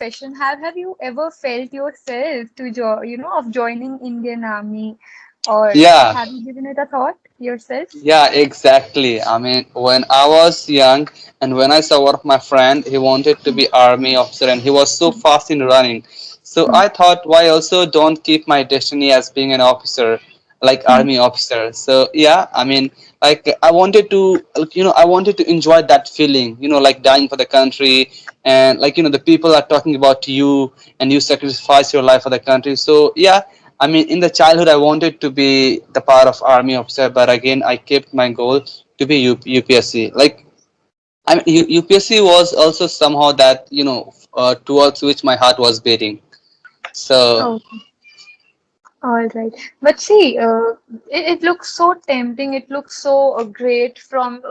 profession, have you ever felt yourself to of joining Indian Army, or Yeah, have you given it a thought yourself? yeah, exactly. I mean, when I was young and when I saw one of my friend, he wanted to Hmm. be army officer and he was so fast in running. So Hmm. I thought, why also don't keep my destiny as being an officer, like Hmm. army officer. So yeah, I mean, like I wanted to, I wanted to enjoy that feeling, like dying for the country and like, the people are talking about you and you sacrifice your life for the country. So yeah, I mean, in the childhood, I wanted to be the part of army officer, but again, I kept my goal to be UPSC. Like, I mean, UPSC was also somehow that towards which my heart was beating. So Oh. All right. But see, it looks so tempting. It looks so great from,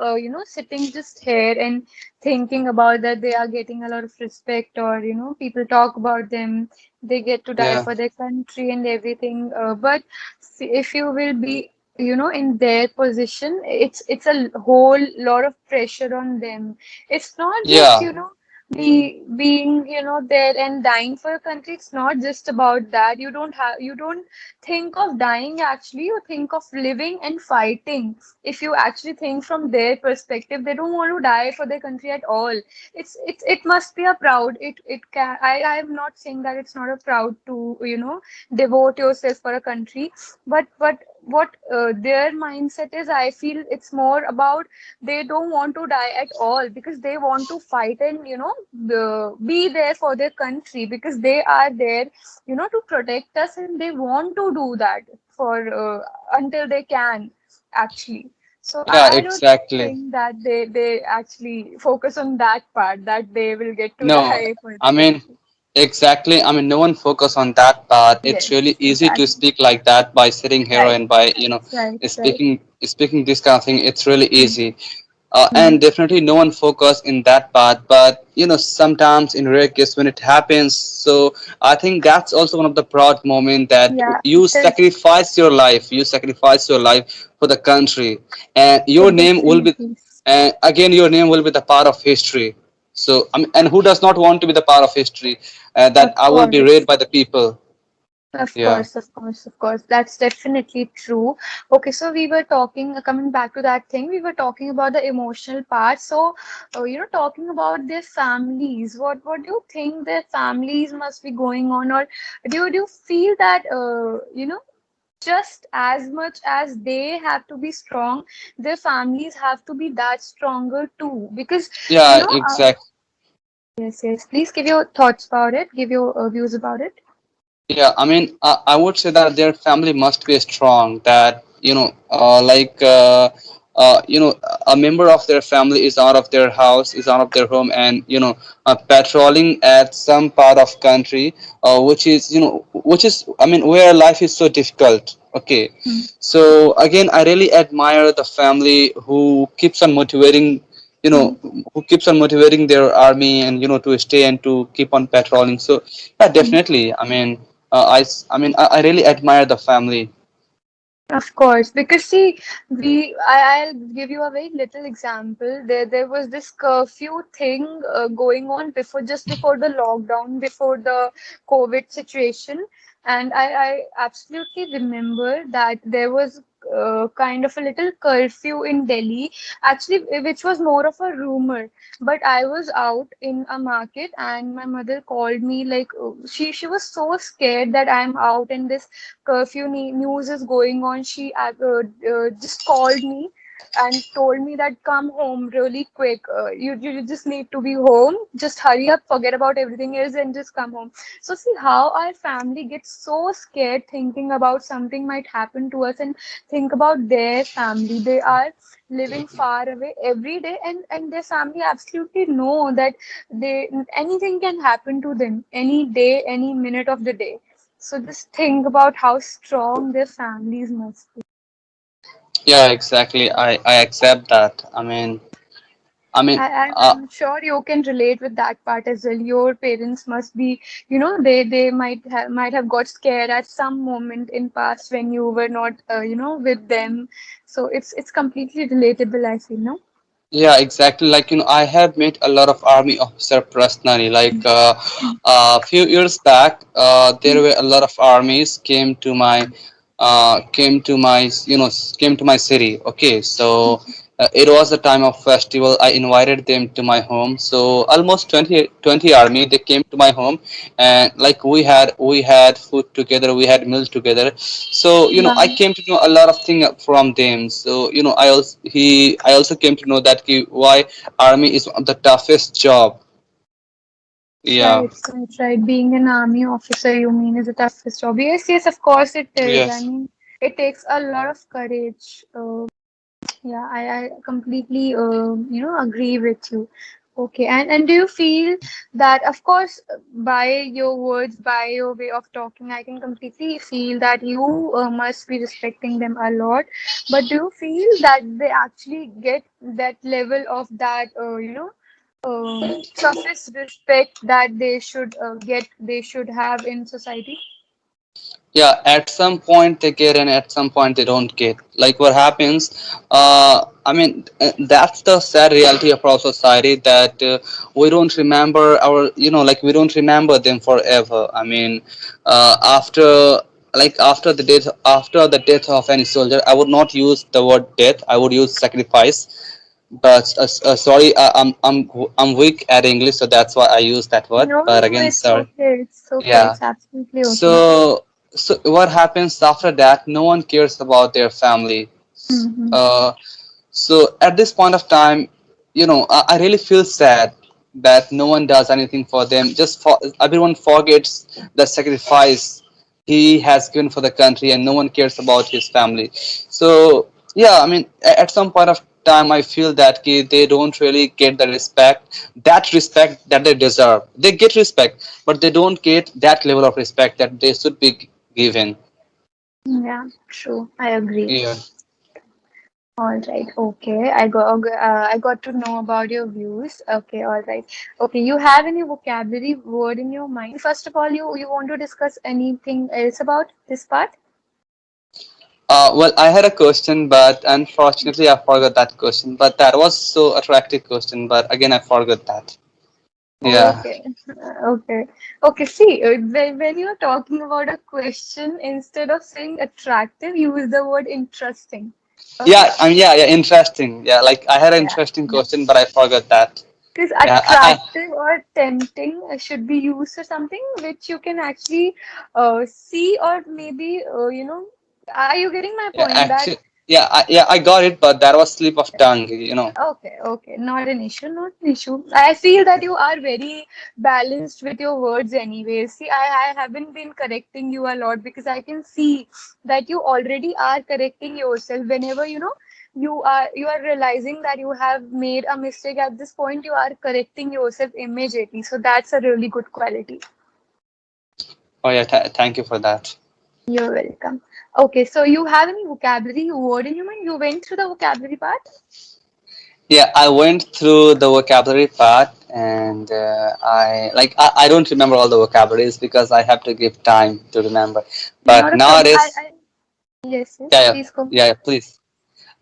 sitting just here and thinking about that they are getting a lot of respect, or, people talk about them. They get to die yeah, for their country and everything. But see, if you will be, in their position, it's a whole lot of pressure on them. It's not just, yeah, being there and dying for a country. It's not just about that. You don't think of dying. Actually, you think of living and fighting. If you actually think from their perspective, they don't want to die for their country at all. It must be a proud, it can, I'm not saying that it's not a proud to devote yourself for a country, but what their mindset is, I feel it's more about they don't want to die at all, because they want to fight and be there for their country, because they are there to protect us, and they want to do that for until they can, actually. So yeah, I don't exactly. think that they actually focus on that part, that they will get to No, die for I their mean, country. exactly. I mean, no one focus on that part. It's Yes, really easy to exactly. speak like that by sitting here Right, and by, right, right. speaking this kind of thing. It's really Hmm. easy. Hmm. And definitely no one focus in that part, but sometimes in rare case when it happens, so I think that's also one of the proud moment that Yeah, you it is. sacrifice your life for the country, and your It name will be, definitely is. and again your name will be the part of history. So I mean, and who does not want to be the part of history, that Of I will be read course. by the people. Of Yeah, course, of course, of course. That's definitely true. Okay, so we were talking, coming back to that thing, we were talking about the emotional part. So, talking about their families, what do you think their families must be going on, or do you feel that, just as much as they have to be strong, their families have to be that stronger too? Because, you yeah, know, uh, exactly. yes, yes. Please give your thoughts about it, give your views about it. Yeah, I mean, I would say that their family must be strong. That a member of their family is out of their house, is out of their home, and patrolling at some part of country, I mean, where life is so difficult. Okay, Hmm. so again, I really admire the family who keeps on motivating, Hmm. their army and to stay and to keep on patrolling. So yeah, Hmm. definitely. I mean, I really admire the family. Of course, because see, I'll give you a very little example. There was this curfew thing going on before, just before the lockdown, before the COVID situation, and I absolutely remember that there was kind of a little curfew in Delhi, actually, which was more of a rumor. But I was out in a market, and my mother called me, like, she was so scared that I'm out and this curfew news is going on. She just called me and told me that come home really quick. You just need to be home. Just hurry up, forget about everything else, and just come home. So see how our family gets so scared thinking about something might happen to us, and think about their family. They are living far away every day, and their family absolutely know that they anything can happen to them any day, any minute of the day. So just think about how strong their families must be. Yeah, exactly. I accept that. I mean, I'm sure you can relate with that part as well. Your parents must be, they might have got scared at some moment in past when you were not, with them. So it's completely relatable, I feel, no? Yeah, exactly. Like, I have met a lot of army officer personally. Like, a few years back, there were a lot of armies came to my city. Okay, so it was the time of festival. I invited them to my home. So almost 20 army they came to my home, and like we had food together, we had meals together. So I Wow. came to know a lot of things from them. So I also came to know that why army is one of the toughest job. Yeah. Right, right, right. Being an army officer, you mean, is the toughest job. Yes, yes, of course it is. I Yes. mean, it takes a lot of courage. Yeah, I completely, agree with you. Okay, and do you feel that, of course, by your words, by your way of talking, I can completely feel that you must be respecting them a lot. But do you feel that they actually get that level of that, surface respect that they should have in society? Yeah, at some point they get and at some point they don't get. Like what happens, that's the sad reality of our society, that we don't remember like we don't remember them forever. After, after the death of any soldier, I would not use the word death, I would use sacrifice. But sorry, I'm weak at English, so that's why I use that word. No, But no, again, it's sorry. okay. It's okay. Yeah. It's absolutely okay. So what happens after that? No one cares about their family. Mm-hmm. Uh, so at this point of time, I really feel sad that no one does anything for them. Everyone forgets the sacrifice he has given for the country, and no one cares about his family. So yeah, at some point of time, I feel that they don't really get the respect that they deserve. They get respect, but they don't get that level of respect that they should be given. Yeah, true. I agree. Yeah. All right. Okay. I got to know about your views. Okay. All right. Okay. You have any vocabulary word in your mind? First of all, you want to discuss anything else about this part? Well, I had a question, but unfortunately, I forgot that question. But that was so attractive question, but again, I forgot that. Yeah, Okay. Okay. Okay. See, when you're talking about a question, instead of saying attractive, use the word interesting. Okay. yeah, interesting. Yeah, like I had an Yeah. interesting question, but I forgot that. Because Yeah, attractive or tempting should be used for something which you can actually see, or maybe, are you getting my yeah, point? That actually, I got it, but that was slip of tongue. okay, okay, not an issue, not an issue. I feel that you are very balanced with your words anyway. See, I haven't been correcting you a lot because I can see that you already are correcting yourself whenever you are realizing that you have made a mistake at this point, you are correcting yourself immediately. So that's a really good quality. Oh yeah, thank you for that. You're welcome. Okay, so you have any vocabulary word in your mind? You went through the vocabulary part? Yeah, I went through the vocabulary part, and I don't remember all the vocabularies because I have to give time to remember. But Not a problem. nowadays, Yes, yes, yeah, yeah, please go. yeah, yeah, please.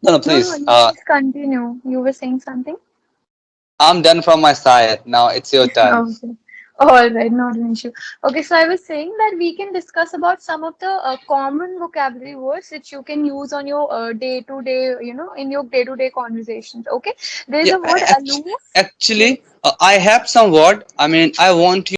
No, no, No, no, please. you please continue. You were saying something? I'm done from my side. Now it's your turn. Okay. All right, not an issue. Okay, so I was saying that we can discuss about some of the common vocabulary words which you can use on your day-to-day, in your day-to-day conversations. Okay, there is Yeah, a word aloof. actually, Yes. I have some word. I want